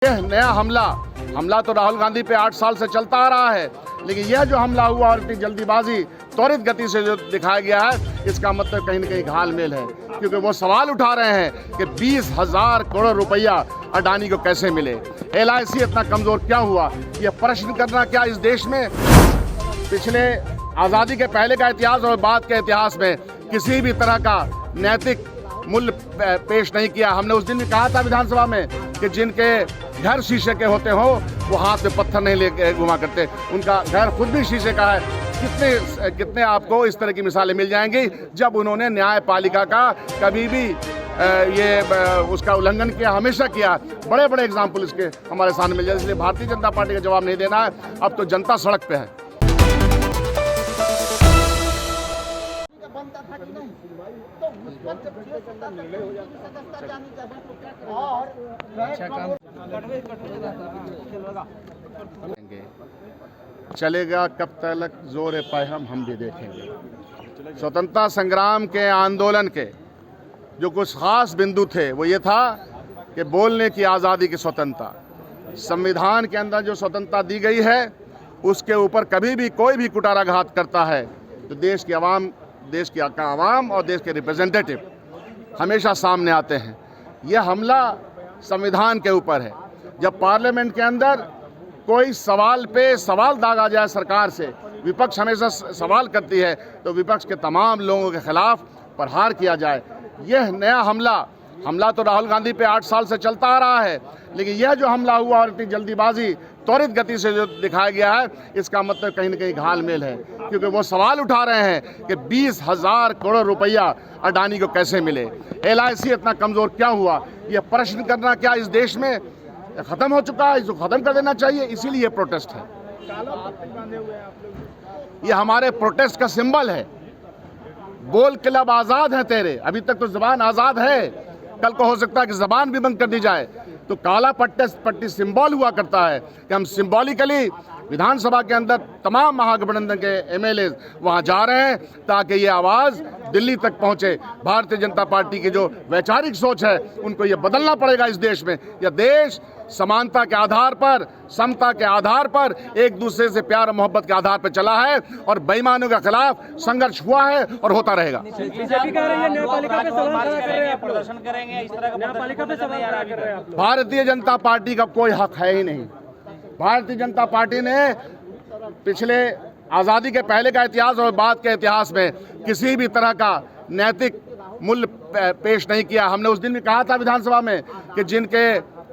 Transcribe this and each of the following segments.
यह नया हमला तो राहुल गांधी पे 8 साल से चलता आ रहा है, लेकिन यह जो हमला हुआ और इतनी जल्दीबाजी त्वरित गति से जो दिखाया गया है, इसका मतलब कहीं न कहीं घालमेल है। क्योंकि वो सवाल उठा रहे हैं कि 20,000 करोड़ रुपया अडानी को कैसे मिले, LIC इतना कमजोर क्या हुआ। यह प्रश्न करना क्या इस देश में पिछले आज़ादी के पहले का इतिहास और बाद के इतिहास में किसी भी तरह का नैतिक मूल्य पेश नहीं किया। हमने उस दिन भी कहा था विधानसभा में कि जिनके घर शीशे के होते हो वो हाथ में पत्थर नहीं लेके घुमा करते, उनका घर खुद भी शीशे का है। कितने आपको इस तरह की मिसालें मिल जाएंगी जब उन्होंने न्यायपालिका का कभी भी उसका उल्लंघन किया, हमेशा किया। बड़े बड़े एग्जाम्पल इसके हमारे सामने मिल जाए। इसलिए भारतीय जनता पार्टी का जवाब नहीं देना है, अब तो जनता सड़क पे है। चलेगा कब तक जोर पैहम हम भी देखेंगे। स्वतंत्रता संग्राम के आंदोलन के जो कुछ खास बिंदु थे वो ये था कि बोलने की आज़ादी की स्वतंत्रता, संविधान के अंदर जो स्वतंत्रता दी गई है उसके ऊपर कभी भी कोई भी कुटाराघात करता है तो देश की आवाम और देश के रिप्रेजेंटेटिव हमेशा सामने आते हैं। यह हमला संविधान के ऊपर है। जब पार्लियामेंट के अंदर कोई सवाल पे सवाल दागा जाए सरकार से, विपक्ष हमेशा सवाल करती है, तो विपक्ष के तमाम लोगों के खिलाफ प्रहार किया जाए। यह नया हमला तो राहुल गांधी पे 8 साल से चलता आ रहा है, लेकिन यह जो हमला हुआ और इतनी जल्दीबाजी त्वरित गति से जो दिखाया गया है, इसका मतलब कहीं न कहीं घालमेल है। क्योंकि वो सवाल उठा रहे हैं कि 20,000 करोड़ रुपया अडानी को कैसे मिले, LIC इतना कमजोर क्या हुआ। यह प्रश्न करना क्या इस देश में खत्म हो चुका है, इसको खत्म कर देना चाहिए। इसीलिए प्रोटेस्ट है। ये हमारे प्रोटेस्ट का सिंबल है। बोल के लब आज़ाद है तेरे, अभी तक तो ज़बान आज़ाद है, कल को हो सकता है कि ज़बान भी बंद कर दी जाए। तो काला पट्टी सिंबल हुआ करता है कि हम सिंबॉलिकली विधानसभा के अंदर तमाम महागठबंधन के MLA वहाँ जा रहे हैं ताकि ये आवाज़ दिल्ली तक पहुँचे। भारतीय जनता पार्टी की जो वैचारिक सोच है उनको ये बदलना पड़ेगा इस देश में। यह देश समानता के आधार पर, समता के आधार पर, एक दूसरे से प्यार और मोहब्बत के आधार पर चला है और बेईमानों के खिलाफ संघर्ष हुआ है और होता रहेगा। भारतीय जनता पार्टी का कोई हक है ही नहीं। भारतीय जनता पार्टी ने पिछले आज़ादी के पहले का इतिहास और बाद के इतिहास में किसी भी तरह का नैतिक मूल्य पेश नहीं किया। हमने उस दिन भी कहा था विधानसभा में कि जिनके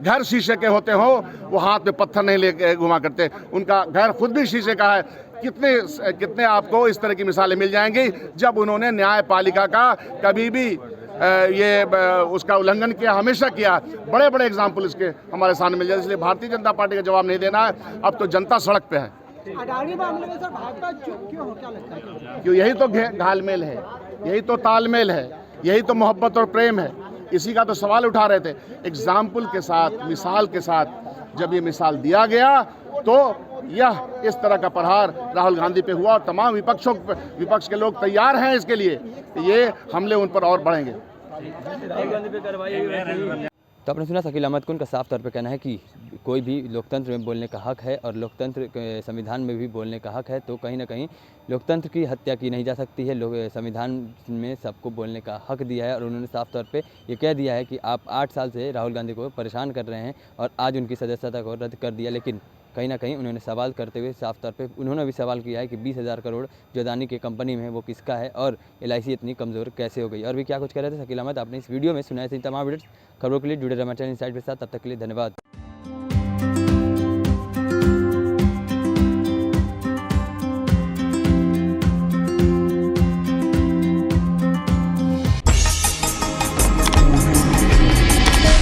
घर शीशे के होते हो वो हाथ में पत्थर नहीं लेके घुमा करते, उनका घर खुद भी शीशे का है। कितने आपको इस तरह की मिसालें मिल जाएंगी जब उन्होंने न्यायपालिका का कभी भी उसका उल्लंघन किया, हमेशा किया। बड़े बड़े एग्जाम्पल इसके हमारे सामने मिल जाए। इसलिए भारतीय जनता पार्टी का जवाब नहीं देना है, अब तो जनता सड़क पे है। अडानी मामले में सर भाजपा चुप क्यों हो, क्या लगता है? क्यों, यही तो घालमेल है, यही तो तालमेल है, यही तो मोहब्बत और प्रेम है। इसी का तो सवाल उठा रहे थे। एग्जाम्पल के साथ, मिसाल के साथ जब ये मिसाल दिया गया तो यह इस तरह का प्रहार राहुल गांधी पे हुआ और तमाम विपक्ष के लोग तैयार हैं इसके लिए। ये हमले उन पर और बढ़ेंगे। तो आपने सुना शकील अहमद का साफ तौर पे कहना है कि कोई भी लोकतंत्र में बोलने का हक है और लोकतंत्र के संविधान में भी बोलने का हक है। तो कहीं ना कहीं लोकतंत्र की हत्या की नहीं जा सकती है। संविधान में सबको बोलने का हक दिया है और उन्होंने साफ तौर पे ये कह दिया है कि आप 8 साल से राहुल गांधी को परेशान कर रहे हैं और आज उनकी सदस्यता को रद्द कर दिया। लेकिन कहीं ना कहीं उन्होंने सवाल करते हुए साफ तौर पे उन्होंने भी सवाल किया है कि 20,000 करोड़ जो अडानी की कंपनी में है वो किसका है और LIC इतनी कमज़ोर कैसे हो गई। और भी क्या कुछ कह रहे थे शकील अहमद, आपने इस वीडियो में सुनाए थे। तमाम वीडियो खबरों के लिए जुड़े रहना चैनल इनसाइड के साथ। तब तक के लिए धन्यवाद।